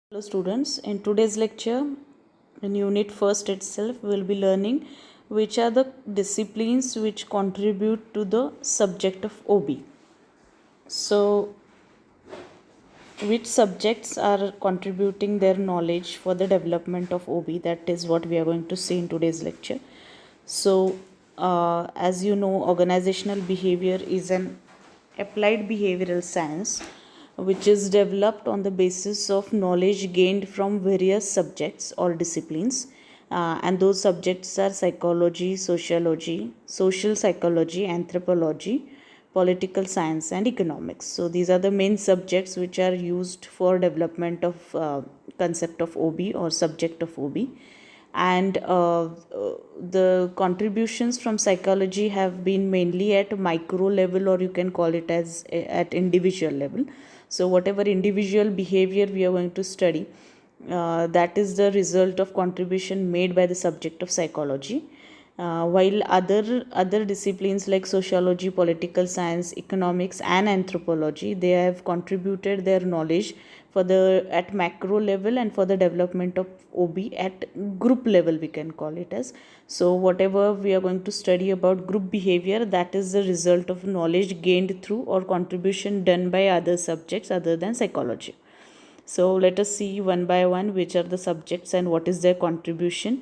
Hello students, in today's lecture, in unit first itself, we will be learning which are the disciplines which contribute to the subject of OB. So, which subjects are contributing their knowledge for the development of OB? That is what we are going to see in today's lecture. So, as you know, organizational behavior is an applied behavioral science which is developed on the basis of knowledge gained from various subjects or disciplines. And those subjects are psychology, sociology, social psychology, anthropology, political science, and economics. So these are the main subjects which are used for development of concept of OB or subject of OB. And the contributions from psychology have been mainly at micro level, or you can call it as at individual level. So whatever individual behavior we are going to study, that is the result of contribution made by the subject of psychology. While other disciplines like sociology, political science, economics, and anthropology, they have contributed their knowledge for the at macro level and for the development of OB at group level, we can call it as. So whatever we are going to study about group behavior, that is the result of knowledge gained through or contribution done by other subjects other than psychology. So let us see one by one which are the subjects and what is their contribution.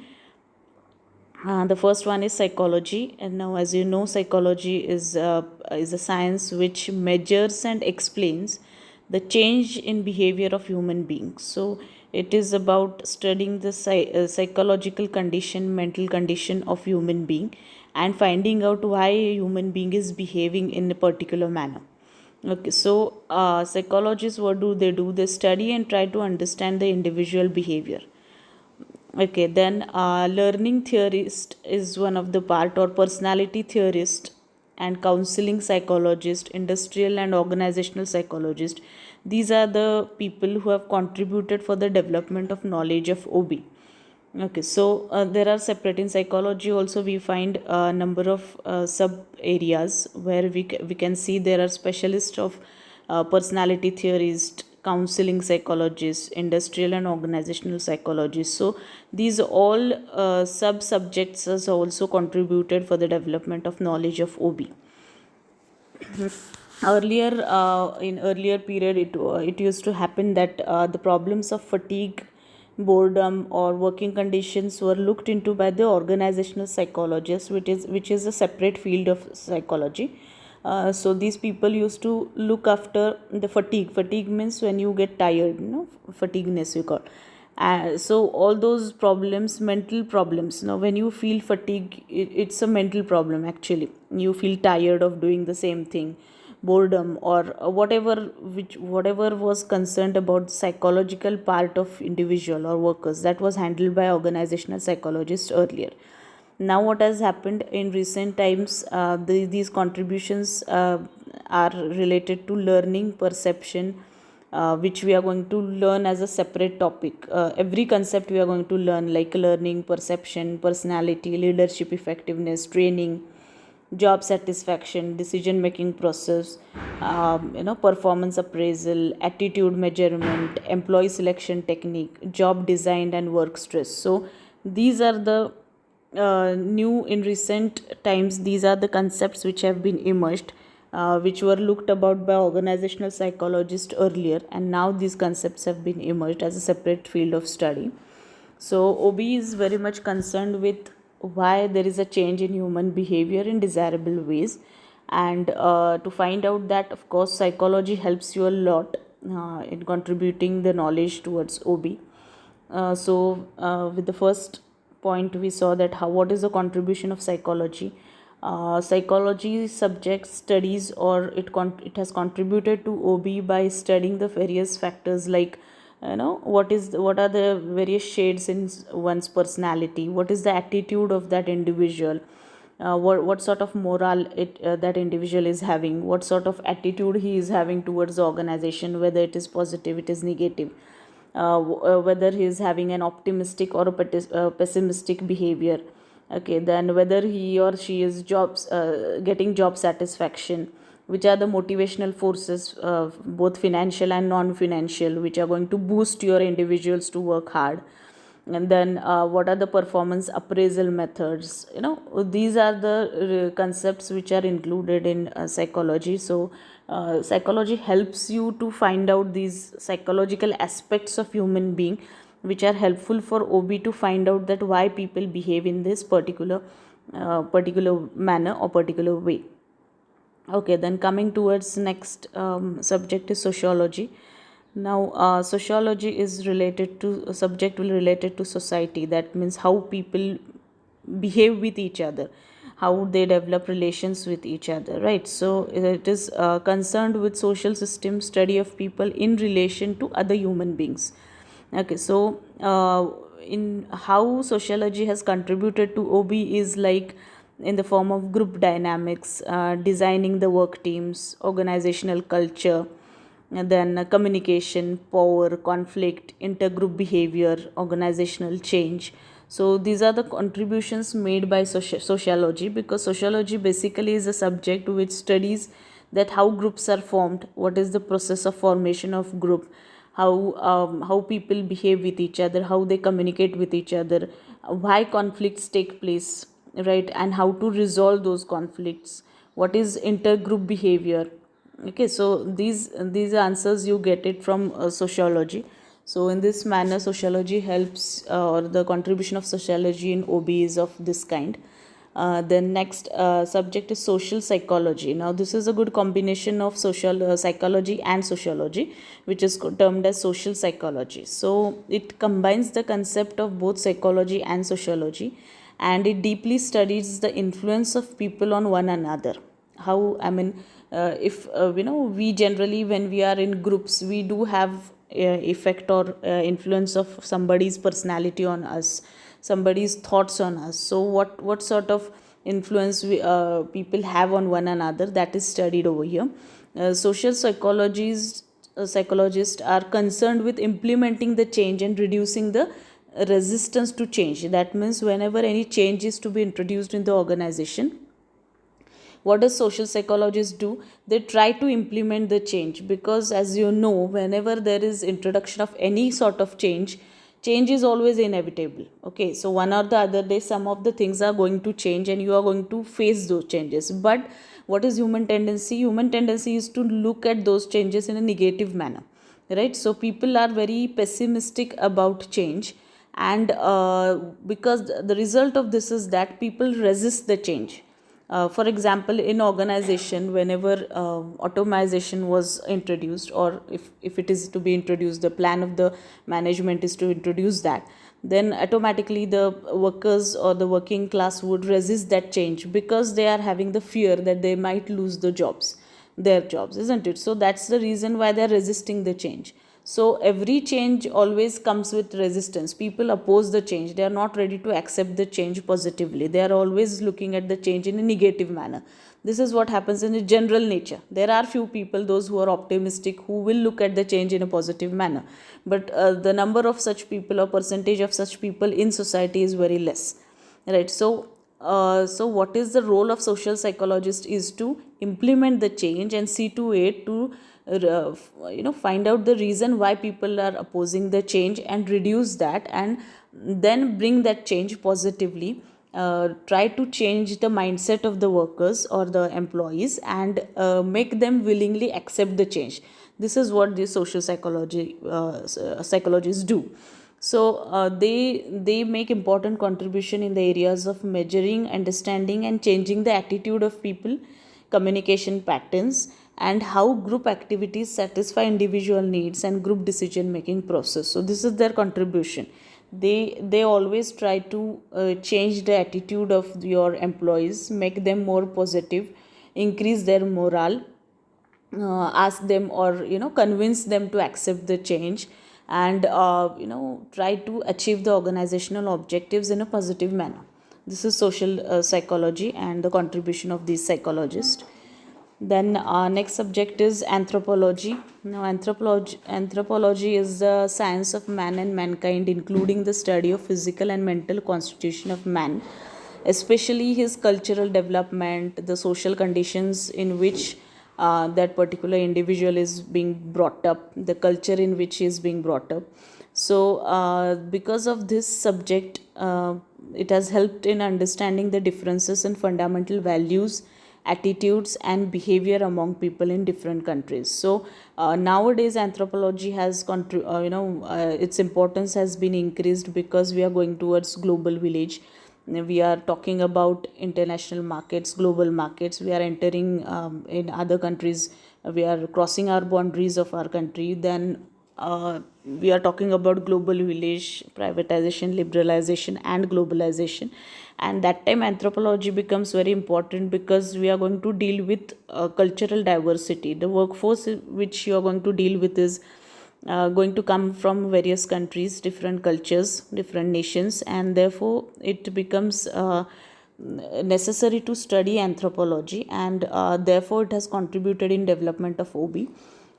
The first one is psychology, and now, as you know, psychology is a science which measures and explains the change in behavior of human beings. So it is about studying the psychological condition, mental condition of human being, and finding out why a human being is behaving in a particular manner. Okay, so psychologists, what do? They study and try to understand the individual behavior. Okay, then learning theorist is one of the part, or personality theorist and counseling psychologist, industrial and organizational psychologist. These are the people who have contributed for the development of knowledge of OB. Okay, so there are separate in psychology also. We find a number of sub areas where we can see there are specialists of personality theorist, counseling psychologist, industrial and organizational psychologist. So these all sub subjects has also contributed for the development of knowledge of OB. Earlier, in earlier period, it used to happen that the problems of fatigue, boredom, or working conditions were looked into by the organizational psychologists, which is a separate field of psychology. So these people used to look after the fatigue means when you get tired, fatigueness we call. So all those problems, mental problems, when you feel fatigue, it's a mental problem. Actually, you feel tired of doing the same thing, boredom, or whatever was concerned about psychological part of individual or workers, that was handled by organizational psychologists earlier. Now what has happened in recent times, these contributions are related to learning, perception, which we are going to learn as a separate topic. Every concept we are going to learn, like learning, perception, personality, leadership, effectiveness, training, job satisfaction, decision making process, performance appraisal, attitude measurement, employee selection technique, job design, and work stress. So these are the new in recent times. These are the concepts which have been emerged, which were looked about by organizational psychologists earlier, and now these concepts have been emerged as a separate field of study. So OB is very much concerned with why there is a change in human behavior in desirable ways, and to find out that, of course, psychology helps you a lot in contributing the knowledge towards OB. With the first point, we saw that what is the contribution of psychology. Psychology subject studies, or it has contributed to OB by studying the various factors, like what are the various shades in one's personality, what is the attitude of that individual, what sort of morale that individual is having, what sort of attitude he is having towards the organization, whether it is positive, it is negative, whether he is having an optimistic or a pessimistic behavior. Okay, then whether he or she is getting job satisfaction, which are the motivational forces, both financial and non-financial, which are going to boost your individuals to work hard. And then what are the performance appraisal methods? These are the concepts which are included in psychology. So psychology helps you to find out these psychological aspects of human being, which are helpful for OB to find out that why people behave in this particular manner or particular way. Okay, then coming towards next subject is sociology. Now sociology is related to a subject will related to society. That means how people behave with each other, how they develop relations with each other, right? So it is concerned with social system, study of people in relation to other human beings. Okay, so in how sociology has contributed to OB is like in the form of group dynamics, designing the work teams, organizational culture, and then communication, power, conflict, intergroup behavior, organizational change. So these are the contributions made by sociology, because sociology basically is a subject which studies that how groups are formed, what is the process of formation of group, how people behave with each other, how they communicate with each other, why conflicts take place, right, and how to resolve those conflicts, what is intergroup behavior. Okay, so these answers you get it from sociology. So in this manner sociology helps, or the contribution of sociology in OB is of this kind. The next subject is social psychology. Now this is a good combination of social psychology and sociology, which is termed as social psychology. So it combines the concept of both psychology and sociology, and it deeply studies the influence of people on one another. How, I mean, if we generally, when we are in groups, we do have effect or influence of somebody's personality on us, somebody's thoughts on us. So what sort of influence people have on one another, that is studied over here. Social psychologists are concerned with implementing the change and reducing the resistance to change. That means whenever any change is to be introduced in the organization, what does social psychologists do? They try to implement the change, because as you know, whenever there is introduction of any sort of change, change is always inevitable. Okay, so one or the other day some of the things are going to change and you are going to face those changes. But what is human tendency? Human tendency is to look at those changes in a negative manner, right? So people are very pessimistic about change, and because the result of this is that people resist the change. For example, in organization, whenever automation was introduced, or if it is to be introduced, the plan of the management is to introduce that, then automatically the workers or the working class would resist that change, because they are having the fear that they might lose their jobs, isn't it? So that's the reason why they're resisting the change. So every change always comes with resistance. People oppose the change. They are not ready to accept the change positively. They are always looking at the change in a negative manner. This is what happens in the general nature. There are few people, those who are optimistic, who will look at the change in a positive manner. But the number of such people or percentage of such people in society is very less. Right. So what is the role of social psychologist is to implement the change and see to it to find out the reason why people are opposing the change and reduce that, and then bring that change positively. Try to change the mindset of the workers or the employees, and make them willingly accept the change. This is what the social psychologists do. So they make important contribution in the areas of measuring, understanding, and changing the attitude of people, communication patterns, and how group activities satisfy individual needs and group decision making process. So this is their contribution. They always try to change the attitude of your employees, make them more positive, increase their morale, ask them, or convince them to accept the change, and try to achieve the organizational objectives in a positive manner. This is social psychology and the contribution of these psychologists. Then next subject is anthropology. Now anthropology is the science of man and mankind, including the study of physical and mental constitution of man, especially his cultural development, the social conditions in which that particular individual is being brought up, the culture in which he is being brought up. So because of this subject, it has helped in understanding the differences in fundamental values, attitudes and behavior among people in different countries. So nowadays anthropology has its importance has been increased because we are going towards global village. We are talking about international markets, global markets. We are entering in other countries. We are crossing our boundaries of our country. Then we are talking about global village, privatization, liberalization and globalization. And that time anthropology becomes very important because we are going to deal with cultural diversity. The workforce which you are going to deal with is going to come from various countries, different cultures, different nations, and therefore it becomes necessary to study anthropology, and therefore it has contributed in development of OB.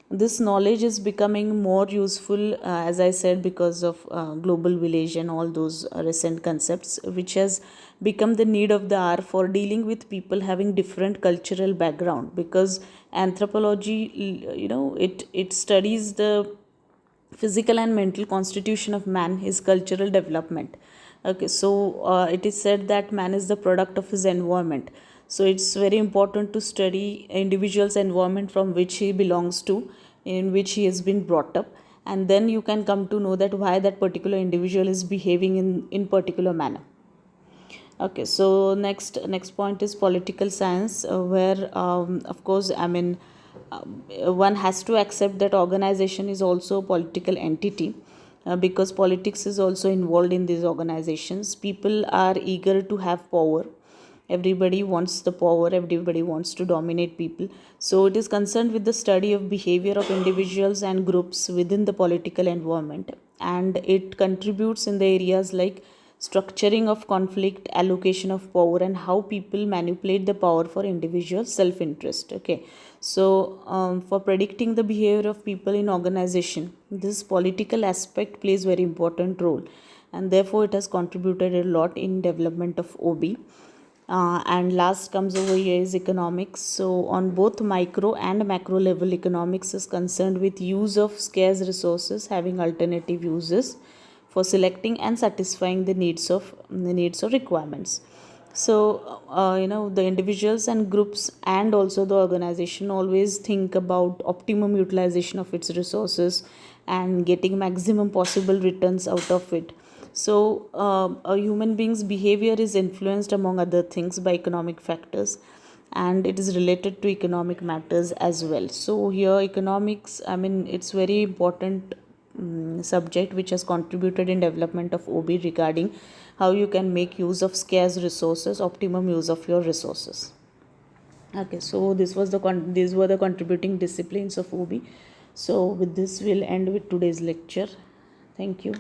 This knowledge is becoming more useful, as I said, because of global village and all those recent concepts, which has become the need of the hour for dealing with people having different cultural background. Because anthropology, it studies the physical and mental constitution of man, his cultural development. Okay, so it is said that man is the product of his environment. So it's very important to study individual's environment from which he belongs to, in which he has been brought up, and then you can come to know that why that particular individual is behaving in particular manner. Okay, so next point is political science, where of course, one has to accept that organization is also a political entity, because politics is also involved in these organizations. People are eager to have power. Everybody wants the power. Everybody wants to dominate people. So it is concerned with the study of behavior of individuals and groups within the political environment, and it contributes in the areas like structuring of conflict, allocation of power, and how people manipulate the power for individual self interest. Okay, so for predicting the behavior of people in organization, this political aspect plays very important role, and therefore it has contributed a lot in development of OB. And last comes over here is economics. So on both micro and macro level, economics is concerned with use of scarce resources having alternative uses for selecting and satisfying the needs of requirements. So the individuals and groups and also the organization always think about optimum utilization of its resources and getting maximum possible returns out of it. So a human being's behavior is influenced among other things by economic factors, and it is related to economic matters as well. So here economics, it's very important subject which has contributed in development of OB regarding how you can make use of scarce resources, optimum use of your resources. Okay, so these were the contributing disciplines of OB. So with this we'll end with today's lecture. Thank you.